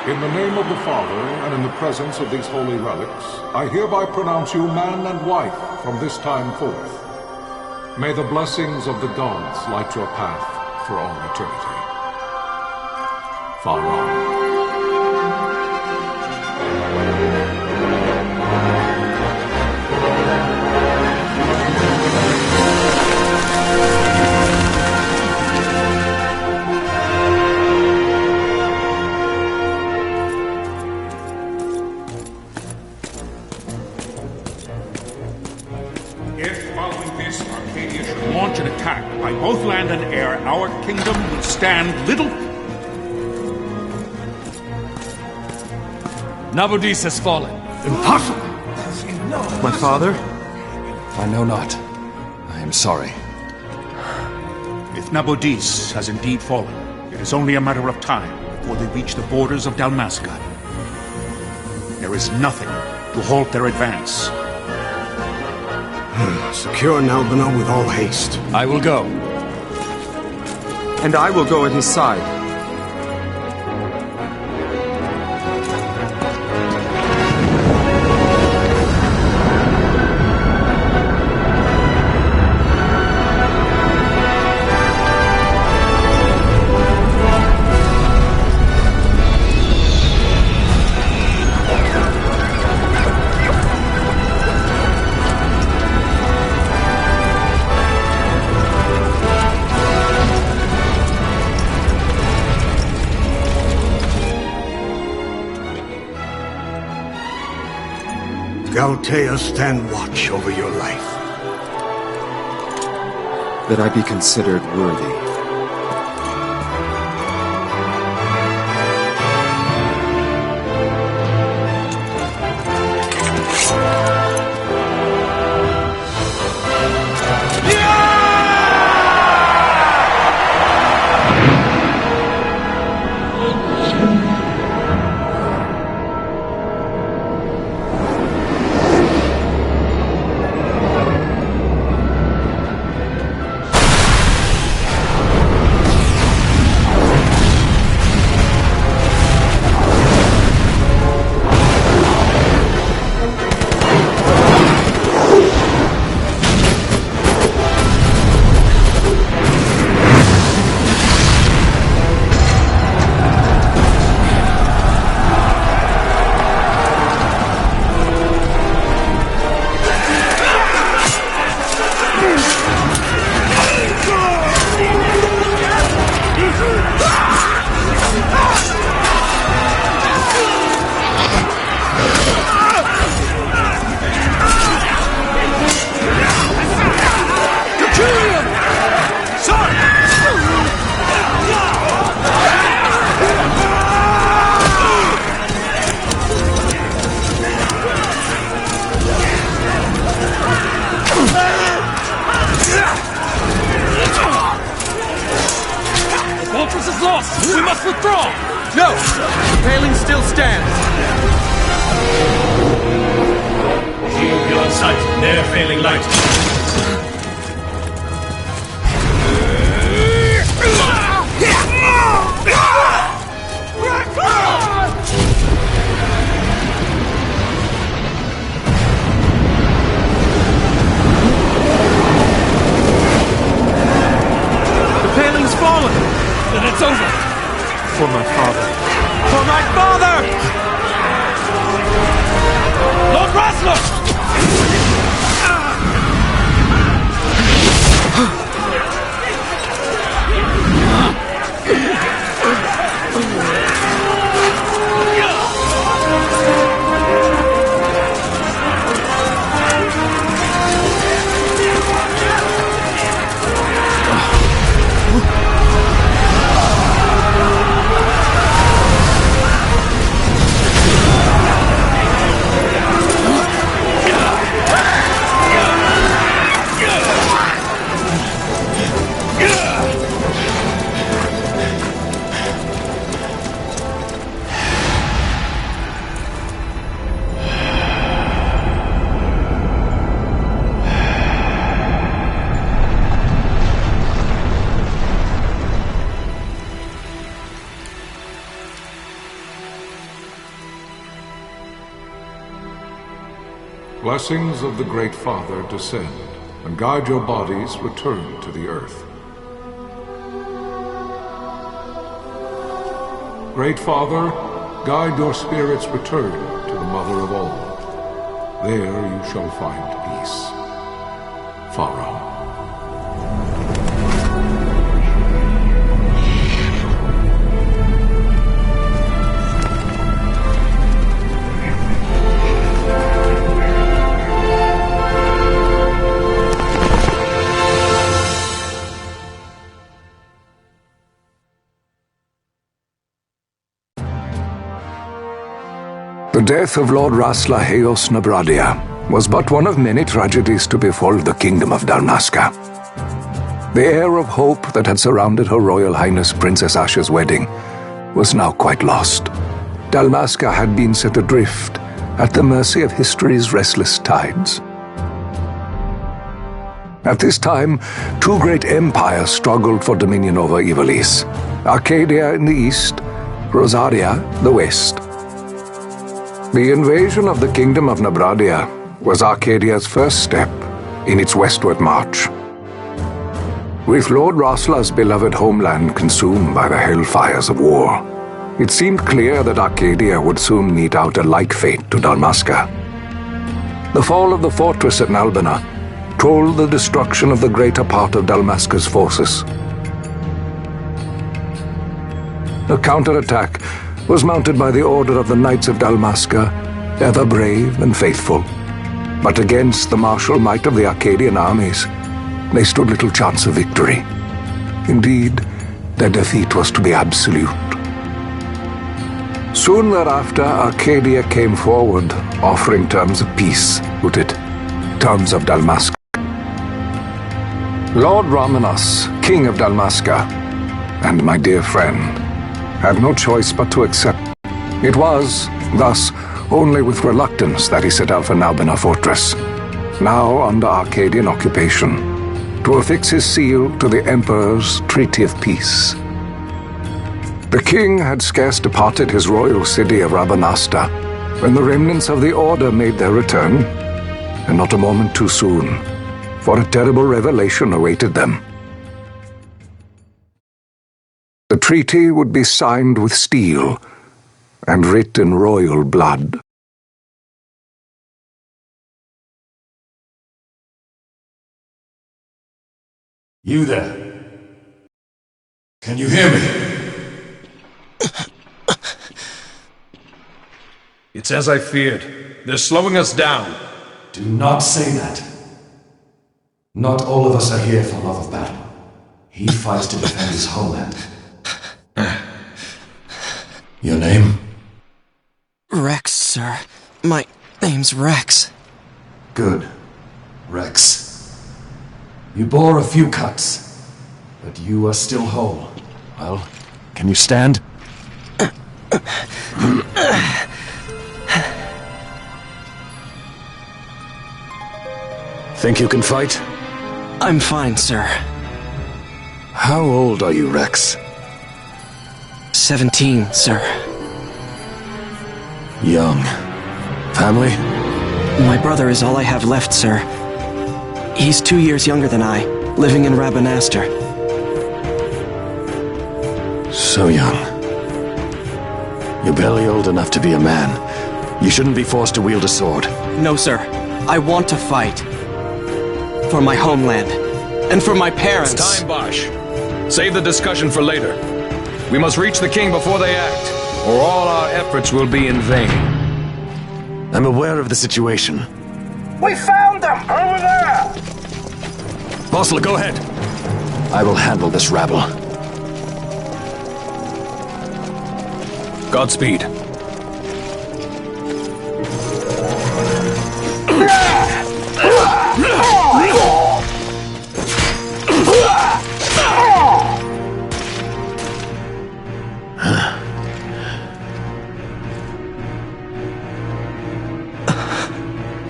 In the name of the Father, and in the presence of these holy relics, I hereby pronounce you man and wife from this time forth. May the blessings of the gods light your path for all eternity. Far on. Launch an attack by both land and air, our kingdom will stand little... Nabudis has fallen. Impossible! My father? I know not. I am sorry. If Nabudis has indeed fallen, it is only a matter of time before they reach the borders of Dalmasca. There is nothing to halt their advance. Secure Nalbina with all haste. I will go. And I will go at his side. Galtea, stand watch over your life. That I be considered worthy. We must withdraw! No! The paling still stands! Keep your sight, ne'er failing light. The paling's fallen! Then it's over! For my father. For my father! Lord Rasler! blessings of the Great Father descend, and guide your bodies return to the earth. Great Father, guide your spirits return to the Mother of all. There you shall find peace. Pharaoh. The death of Lord Rasla Heos Nabradia was but one of many tragedies to befall the kingdom of Dalmasca. The air of hope that had surrounded Her Royal Highness Princess Asha's wedding was now quite lost. Dalmasca had been set adrift at the mercy of history's restless tides. At this time, two great empires struggled for dominion over Ivalice: Arcadia in the east, Rosaria the west. The invasion of the Kingdom of Nabradia was Arcadia's first step in its westward march. With Lord Rasla's beloved homeland consumed by the hellfires of war, it seemed clear that Arcadia would soon mete out a like fate to Dalmasca. The fall of the fortress at Nalbina told the destruction of the greater part of Dalmasca's forces. A counterattack was mounted by the order of the Knights of Dalmasca, ever brave and faithful. But against the martial might of the Arcadian armies, they stood little chance of victory. Indeed, their defeat was to be absolute. Soon thereafter, Arcadia came forward, offering terms of peace, put it, terms of Dalmasca. Lord Ramenas, King of Dalmasca, and my dear friend, had no choice but to accept. It was, thus, only with reluctance that he set out for Nalbina Fortress, now under Arcadian occupation, to affix his seal to the Emperor's Treaty of Peace. The king had scarce departed his royal city of Rabanasta when the remnants of the Order made their return, and not a moment too soon, for a terrible revelation awaited them. The treaty would be signed with steel and writ in royal blood. You there? Can you hear me? It's as I feared. They're slowing us down. Do not say that. Not all of us are here for love of battle. He fights to defend his homeland. Your name? Rex, sir. My name's Rex. Good. Rex. You bore a few cuts, but you are still whole. Well, can you stand? Think you can fight? I'm fine, sir. How old are you, Rex? 17, sir. Young. Family? My brother is all I have left, sir. He's 2 years younger than I, living in Rabanastre. So young. You're barely old enough to be a man. You shouldn't be forced to wield a sword. No, sir. I want to fight. For my homeland. And for my parents. It's time, Bosch. Save the discussion for later. We must reach the king before they act, or all our efforts will be in vain. I'm aware of the situation. We found them! Over there! Bossler, go ahead. I will handle this rabble. Godspeed.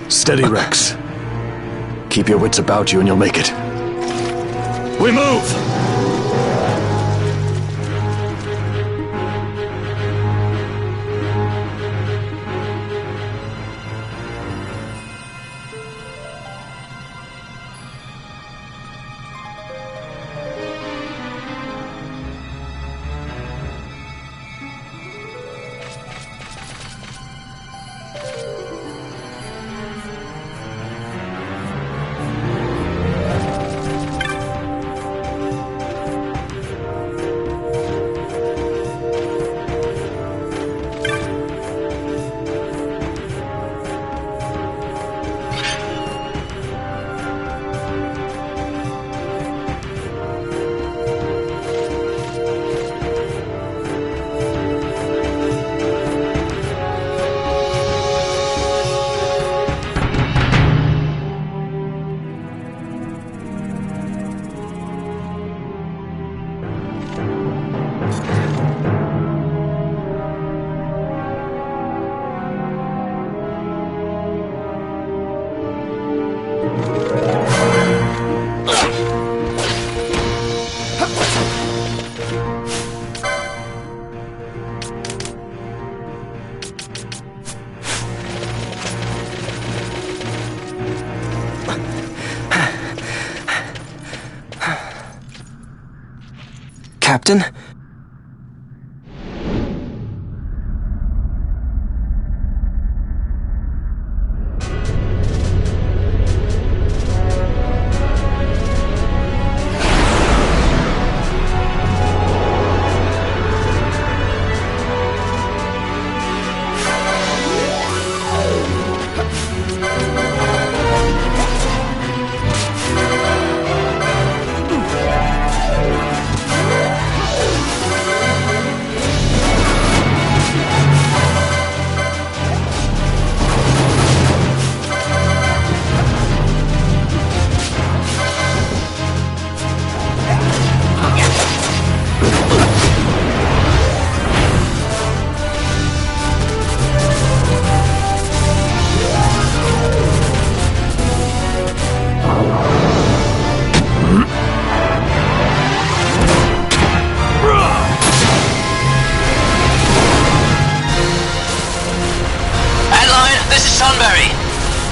Steady, Rex. Keep your wits about you and you'll make it. We move! Captain?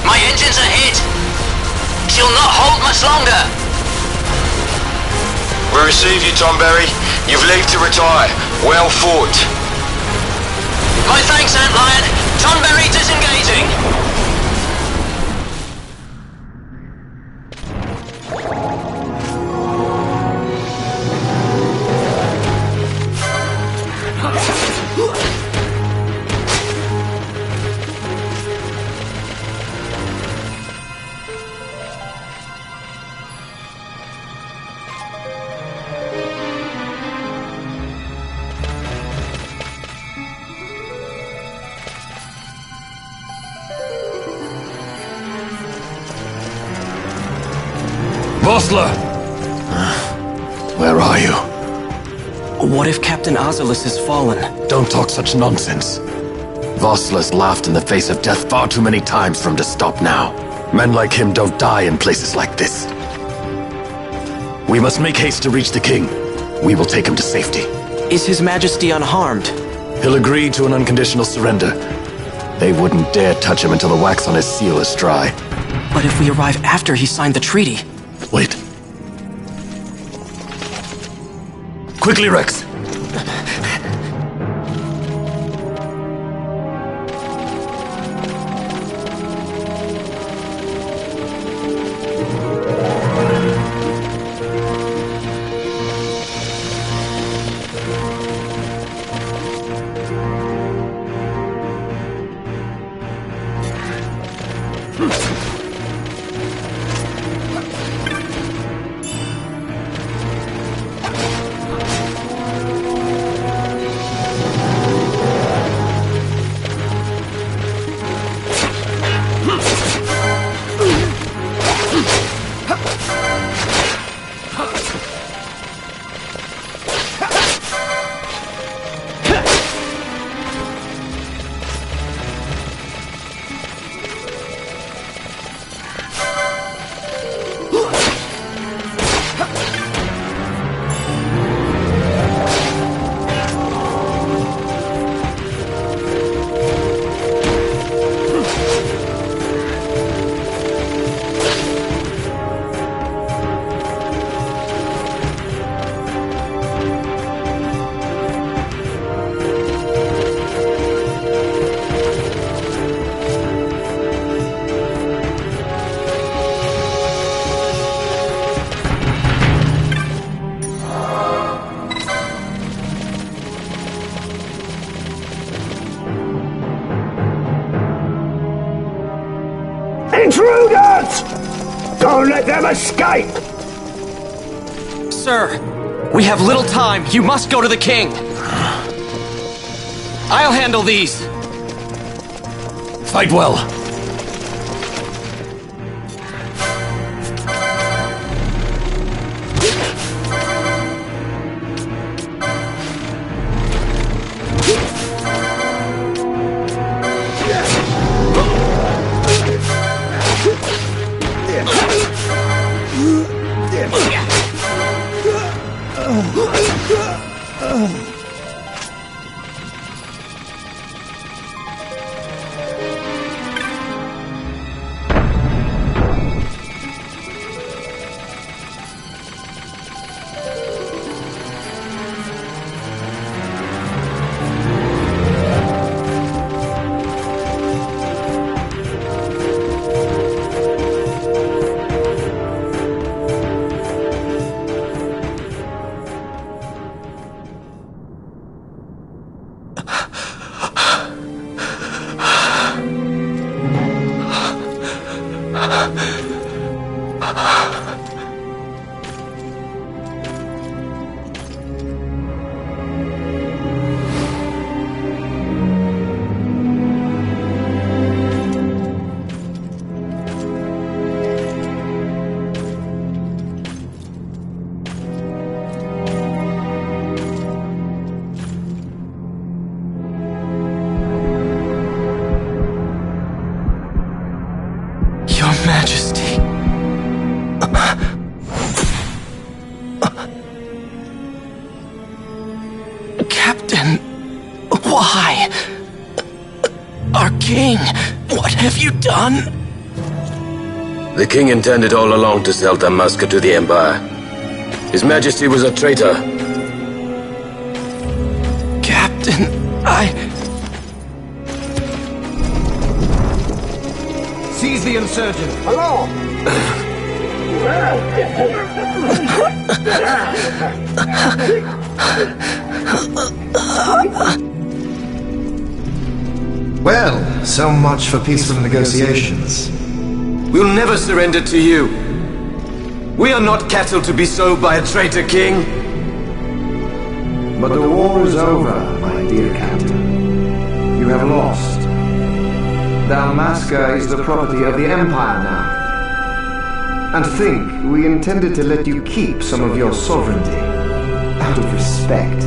My engines are hit! She'll not hold much longer! We receive you, Tomberry. You've leave to retire. Well fought. My thanks, Antlion. Tonberry disengaging! Vossler! Where are you? What if Captain Azulis has fallen? Don't talk such nonsense. Vossler's laughed in the face of death far too many times for him to stop now. Men like him don't die in places like this. We must make haste to reach the king. We will take him to safety. Is His Majesty unharmed? He'll agree to an unconditional surrender. They wouldn't dare touch him until the wax on his seal is dry. But if we arrive after he signed the treaty... Wait. Quickly, Rex! Intruders! Don't let them escape! Sir, we have little time. You must go to the king. I'll handle these. Fight well. Your Majesty. Captain, why? Our king, what have you done? The king intended all along to sell Damascus to the Empire. His Majesty was a traitor. Captain, Seize the insurgent. Hello! Well, so much for peaceful negotiations. We'll never surrender to you. We are not cattle to be sold by a traitor king. But the war is over, my dear captain. You have lost. Dalmasca is the property of the Empire now. And think, we intended to let you keep some of your sovereignty, out of respect.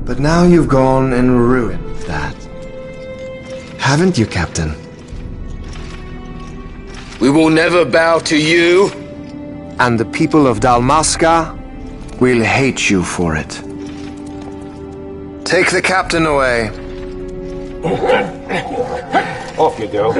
But now you've gone and ruined that. Haven't you, Captain? We will never bow to you. And the people of Dalmasca will hate you for it. Take the captain away. Off you go.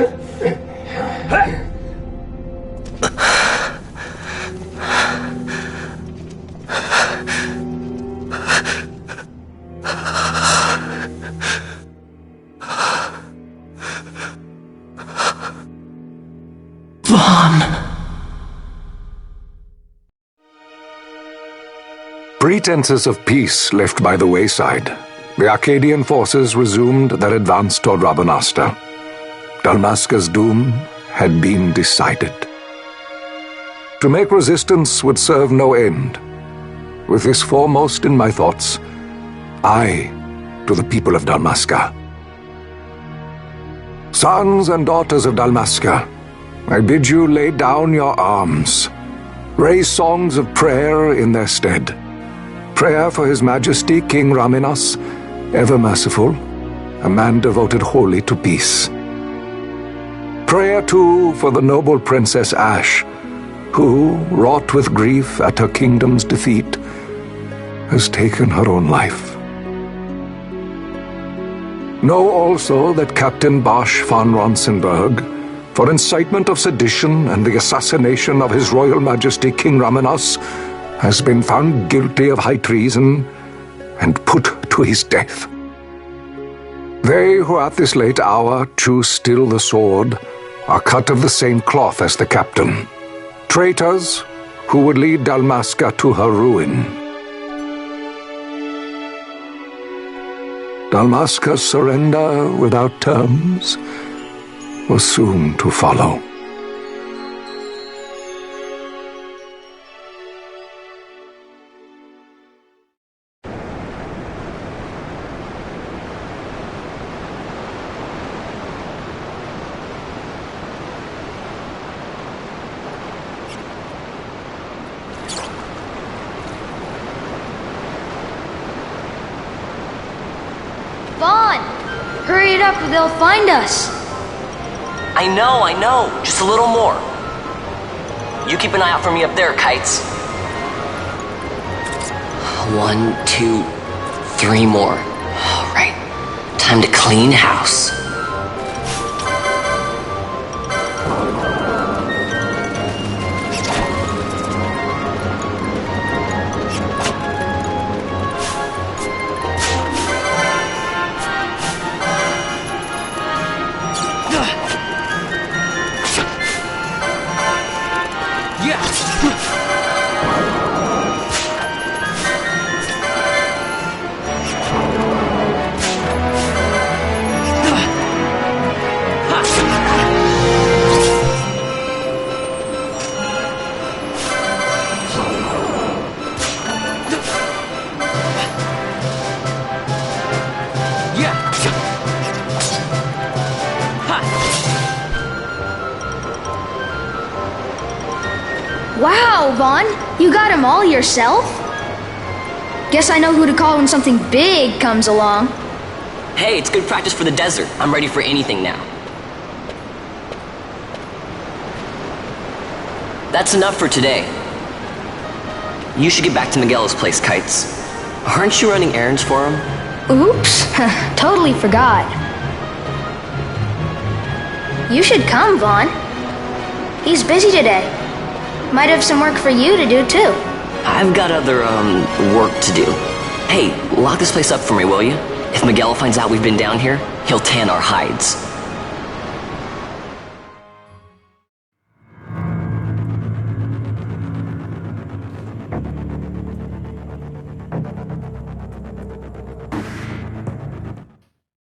Pretenses of peace left by the wayside, the Arcadian forces resumed their advance toward Rabanasta. Dalmasca's doom had been decided. To make resistance would serve no end. With this foremost in my thoughts, I to the people of Dalmasca. Sons and daughters of Dalmasca, I bid you lay down your arms. Raise songs of prayer in their stead. Prayer for His Majesty King Raminas, ever merciful, a man devoted wholly to peace. Prayer, too, for the noble Princess Ash, who, wrought with grief at her kingdom's defeat, has taken her own life. Know also that Captain Bosch von Ronsenberg, for incitement of sedition and the assassination of His Royal Majesty King Raminas, has been found guilty of high treason and put to his death. They who at this late hour choose still the sword are cut of the same cloth as the captain, traitors who would lead Dalmasca to her ruin. Dalmasca's surrender without terms was soon to follow. Vaughn! Hurry it up or they'll find us! I know. Just a little more. You keep an eye out for me up there, Kites. 1, 2, 3 more. All right. Time to clean house. Wow, Vaughn, you got them all yourself? Guess I know who to call when something big comes along. Hey, it's good practice for the desert. I'm ready for anything now. That's enough for today. You should get back to Miguel's place, Kites. Aren't you running errands for him? Oops, totally forgot. You should come, Vaughn. He's busy today. Might have some work for you to do, too. I've got other, work to do. Hey, lock this place up for me, will you? If Miguel finds out we've been down here, he'll tan our hides.